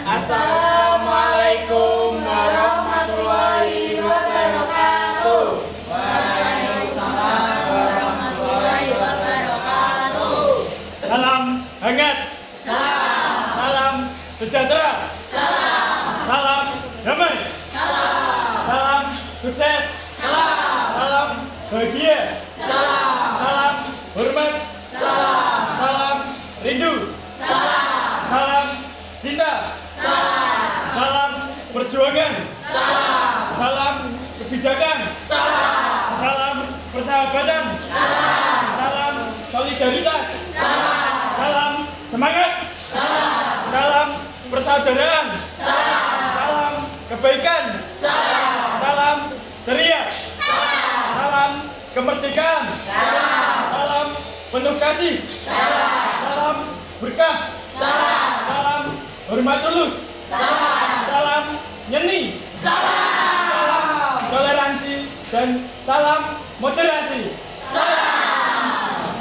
Assalamualaikum warahmatullahi wabarakatuh. Waalaikumsalam warahmatullahi wabarakatuh. Salam hangat. Salam. Salam sejahtera. Salam. Salam damai. Salam. Salam sukses. Salam. Salam bahagia. Salam. Salam hormat. Salam. Salam rindu. Salam. Salam cinta. Salam. Salam perjuangan. Salam. Salam kebijakan. Salam. Salam persahabatan. Salam. Salam solidaritas. Salam. Salam semangat. Salam. Salam persaudaraan. Salam. Salam kebaikan. Salam. Salam ceria. Salam. Salam kemerdekaan. Salam. Salam penuh kasih. Salam. Salam berkah. Salam. Salam hormat tulus. Salam. Salam nyeni. Salam. Salam toleransi dan salam moderasi. Salam.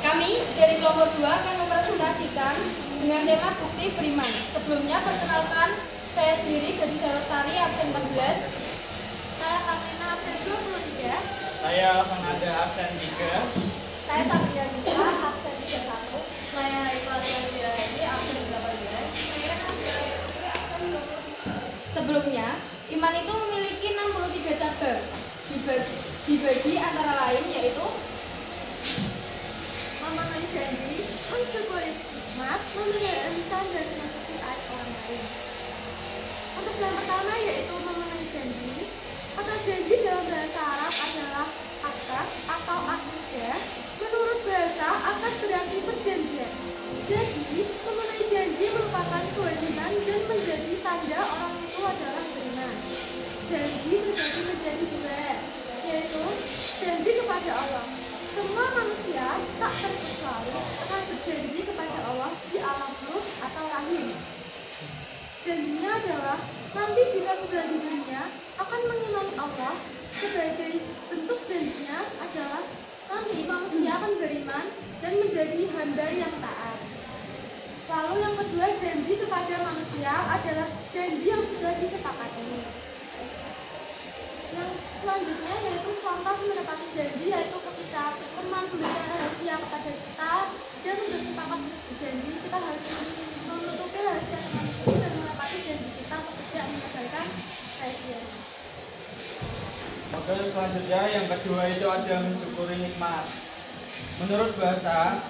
Kami dari kelompok 2 akan mempresentasikan dengan tema bukti beriman. Sebelumnya perkenalkan, saya sendiri Gadis Lestari absen 14. Saya Katrina absen 23. Saya Fernanda absen 3. Saya Sabria Nisa absen 31. Saya Iqbal Yadi absen 18. Saya Nabila Putri absen 23. Sebelumnya, iman itu memiliki 63 cabang. Dibagi antara lain yaitu memenuhi janji, mensyukuri nikmat, memelihara lisan dan menutupi aib orang lain. Untuk yang pertama yaitu memenuhi janji. Kata janji dalam bahasa Arab adalah akad atau akidah. Menurut bahasa, akad berarti perjanjian. Jadi, memenuhi janji merupakan kewajiban dan menjadi tanda orang itu adalah beriman. Janji terbagi menjadi 2, yaitu janji kepada Allah. Semua manusia tak terkecuali akan berjanji kepada Allah di alam ruh atau rahim. Janjinya adalah nanti jika sudah di dunia akan mengimani Allah. Sebagai bentuk janjinya adalah nanti manusia akan beriman dan menjadi hamba yang taat. Lalu yang kedua, janji kepada manusia adalah janji yang sudah disepakati. Yang selanjutnya yaitu contoh menepati janji, yaitu ketika teman memberikan rahasia kepada kita dan bersepakat berjanji, kita harus menutupi rahasia teman itu dan menepati janji kita untuk tidak menyebarkan rahasia. Oke, selanjutnya yang kedua itu ada mensyukuri nikmat. Menurut bahasa,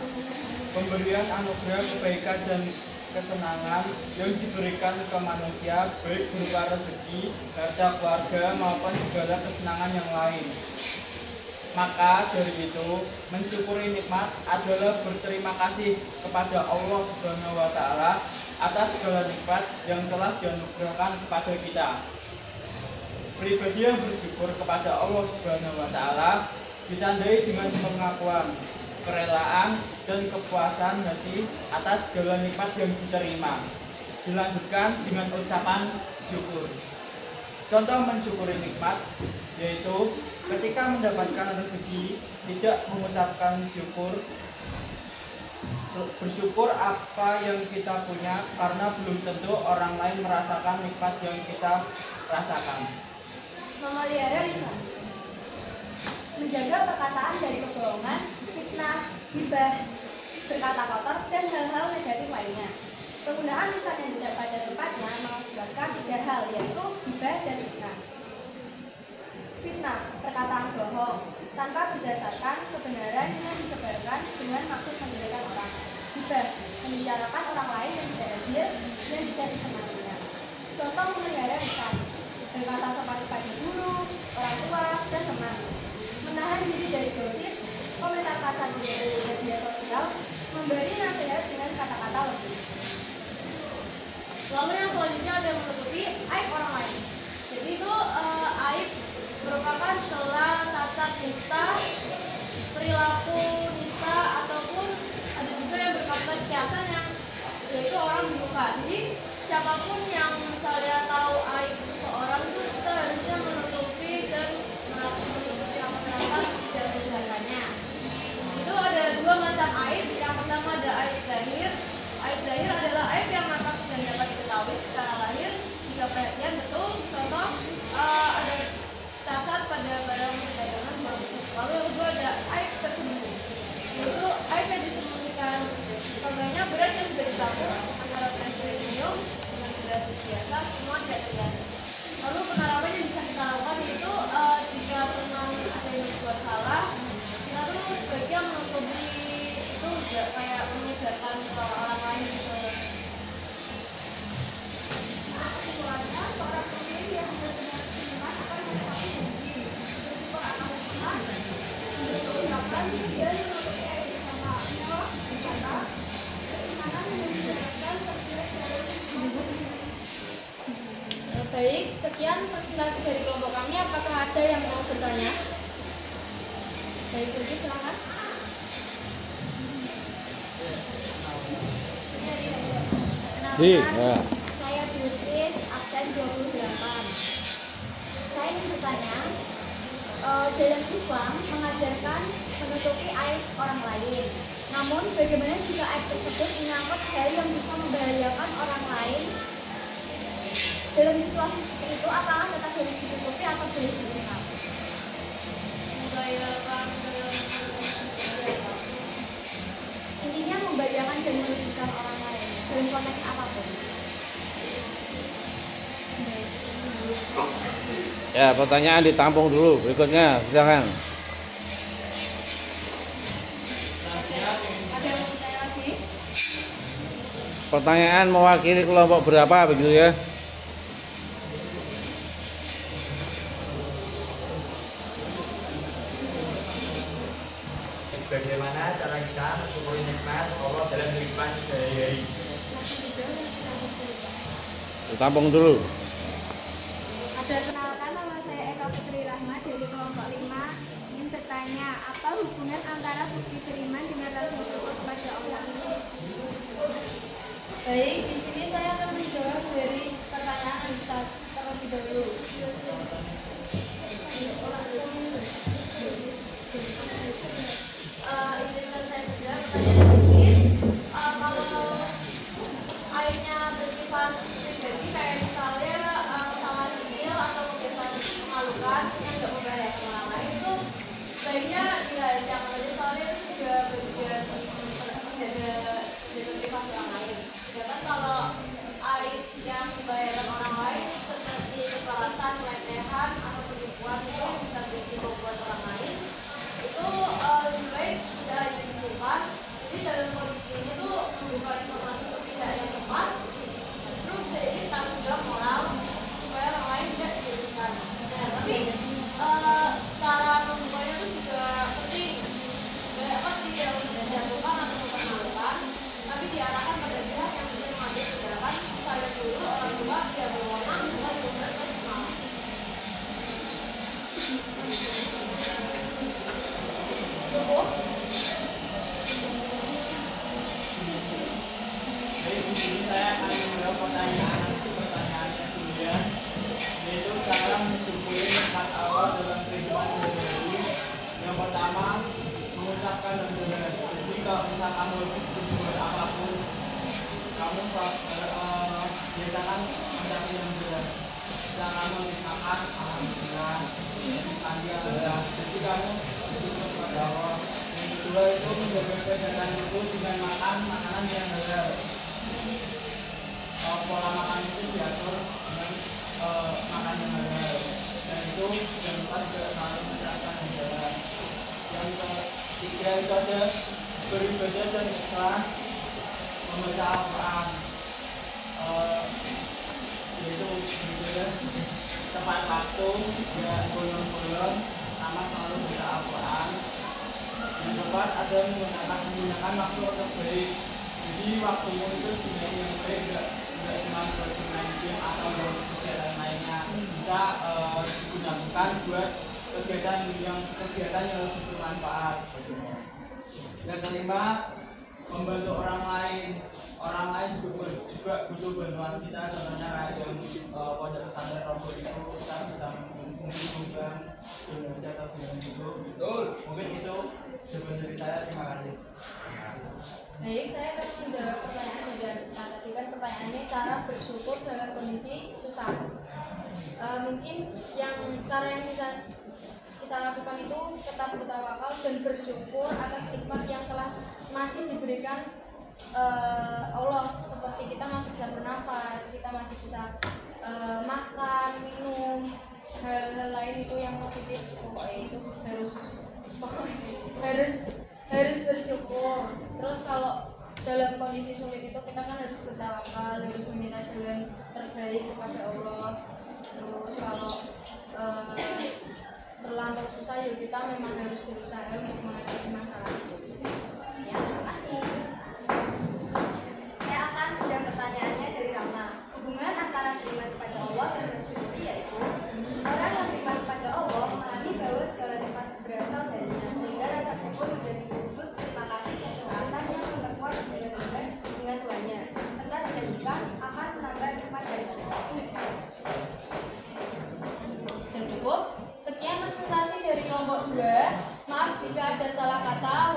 pemberian anugerah kebaikan dan kesenangan yang diberikan ke manusia baik berupa rezeki, harta keluarga maupun segala kesenangan yang lain. Maka dari itu, mensyukuri nikmat adalah berterima kasih kepada Allah Subhanahu wa taala atas segala nikmat yang telah dianugerahkan kepada kita. Pribadi yang bersyukur kepada Allah Subhanahu wa taala ditandai dengan pengakuan, kerelaan, dan kepuasan hati atas segala nikmat yang diterima. Dilanjutkan dengan ucapan syukur. Contoh mensyukuri nikmat yaitu ketika mendapatkan rezeki tidak mengucapkan syukur, bersyukur apa yang kita punya karena belum tentu orang lain merasakan nikmat yang kita rasakan. Memelihara lisan, menjaga perkataan dari kebohongan, fitnah, gibah, berkata kotor, dan hal-hal negatif lainnya. Penggunaan lisan yang tidak pada tempatnya mengakibatkan 3 hal, yaitu gibah dan fitnah. Fitnah, perkataan bohong tanpa berdasarkan kebenaran yang disebarkan dengan maksud menjelekan orang. Gibah, membicarakan orang lain yang tidak adil yang tidak disenanginya. Contoh memelihara lisan, berkata sopan kepada guru, orang tua, dan teman. Menahan diri dari gosip, komentar kasar di media sosial, memberi nasihat dengan kata-kata lembut. Lalu yang selanjutnya ada menutupi aib orang lain. Jadi itu aib merupakan celah, cacat, nista, perilaku nista, ataupun ada juga yang berkata kiasan yang yaitu orang berluka. Jadi siapapun yang misalnya tahu aib seseorang itu kita harusnya menutupi dan menutupi rapat-rapat dan menjaganya. Itu ada 2 macam aib. Yang pertama ada aib zahir. Aib zahir adalah aib yang nampak dan dapat diketahui. diketahui secara lahir jika perhatian betul. Contoh ada cacat pada barang perdagangan baru. Lalu yang kedua ada aib tersembunyi, yaitu aib yang disembunyikan. Contohnya beras yang bisa dicampur antara premium dengan beras biasa semua tidak terlihat. Lalu penerapan yang bisa kita lakukan yaitu jika pernah ada yang berbuat salah, kita tuh sebaiknya menutupi itu juga kayak menyedarkan ke orang lain gitu. Kesimpulannya, seorang pemimpin yang benar-benar iman akan menepati janji, bersyukur akan Tuhan, berkeutamaan dia yang menutupi aib bersama, bersama, keimanan yang dijalankan terjelas dari Baik, sekian presentasi dari kelompok kami. Apakah ada yang mau bertanya? Baik, Uji silakan. Kenalkan, saya Beatrice, absen 28. Saya ingin bertanya, dalam Islam mengajarkan menutupi aib orang lain. Namun, bagaimana jika aib tersebut menyangkut hal yang bisa membahayakan orang lain? Dalam situasi seperti itu, apakah tetap harus ditutupi atau boleh diungkap? Intinya membahayakan dan merugikan orang lain dalam konteks apapun. Ya, pertanyaan ditampung dulu. Berikutnya, silakan. Ada yang mau bertanya lagi? Pertanyaan mewakili kelompok berapa begitu ya? Bagaimana cara kita mensyukuri nikmat Allah dalam kehidupan sehari-hari? Ditampung dulu. Kenalkan, nama saya Eka Putri Rahma dari kelompok 5. Ingin bertanya, apa hubungan antara bukti beriman dengan rasa syukur kepada Allah? Baik, di sini saya akan menjawab dari pertanyaan Ustaz terlebih dahulu. Izinkan saya saja pertanyaan ini. Kalau aibnya bersifat pribadi, kayak misalnya kesalahan kecil atau kebiasaan memalukan yang tidak membahayakan orang lain, itu sebaiknya dirahasiakan saja, soalnya itu juga bagian menjaga privasi orang lain. Sedangkan kalau aib yang membahayakan orang lain seperti kekerasan, pelecehan, atau penipuan itu yang bisa berisiko buat orang lain, itu lebih baik tidak hanya disimpan. Jadi dalam kondisi ini tuh membuka informasi untuk pihak yang tepat justru bisa jadi tanggung jawab moral supaya orang lain tidak dirugikan. Nah, tapi cara membukanya itu juga penting. Apa tidak menjatuhkan atau mempermalukan, tapi diarahkan pada pihak yang bisa mengambil tindakan supaya dulu orang tua tidak berwenang bukan benar personal. Cukup. Baik, di sini saya akan menjawab pertanyaan kedua, yaitu cara mensyukuri nikmat Allah dalam kehidupan sehari-hari. Yang pertama, mengucapkan alhamdulillah. Jadi kalau misal kamu habis berbuat apapun, kamu biasakan mengucapkan alhamdulillah. Misal kamu habis makan, alhamdulillah. Mandi alhamdulillah. Jadi kamu bersyukur kepada Allah. Yang kedua itu menjaga kesehatan itu dengan makan makanan yang halal. Pola makan itu diatur dengan makan yang halal, dan itu jangan lupa juga selalu mengucapkan alhamdulillah. Yang ketiga itu ada beribadah dan ikhlas membaca Al-Quran, yaitu beribadah tepat waktu, tidak bolong-bolong, sama selalu baca Al-Quran. Yang keempat ada menggunakan waktu untuk baik. Jadi waktumu itu sebenarnya yang baik, tidak cuma buat bermain game atau buat kegiatan lainnya, bisa digunakan buat kegiatan yang lebih bermanfaat. Yang kelima, membantu orang lain. Orang lain juga butuh bantuan kita, contohnya kayak yang pondok pesantren Robo itu kita bisa menghubungkan Indonesia atau dengan itu. Betul. Mungkin itu sebenarnya dari saya. Terima kasih. Baik, saya akan menjawab pertanyaan dari Anissa. Tadi kan pertanyaannya cara bersyukur dalam kondisi susah. Mungkin cara yang bisa kita lakukan itu tetap bertawakal dan bersyukur atas nikmat yang telah masih diberikan Allah, seperti kita masih bisa bernafas, kita masih bisa makan, minum, hal-hal lain itu yang positif. Pokoknya itu harus bersyukur. Terus kalau dalam kondisi sulit itu kita kan harus bertawakal, harus meminta jalan terbaik kepada Allah. Terus kalau terlampau susah ya kita memang harus berusaha untuk menghadapi masalah itu. Ya, terima kasih. Saya akan menjawab pertanyaannya dari Rama. Hubungan antara beriman kepada Allah dan bersyukur yaitu orang yang beriman kepada Allah memahami bahwa segala nikmat berasal darinya, sehingga rasa syukur menjadi wujud terima kasih dan ketaatan yang memperkuat hubungan dengan Tuhannya, serta dijanjikan akan menambah nikmat darinya. Sudah cukup. Sekian presentasi dari kelompok 2. Maaf jika ada salah kata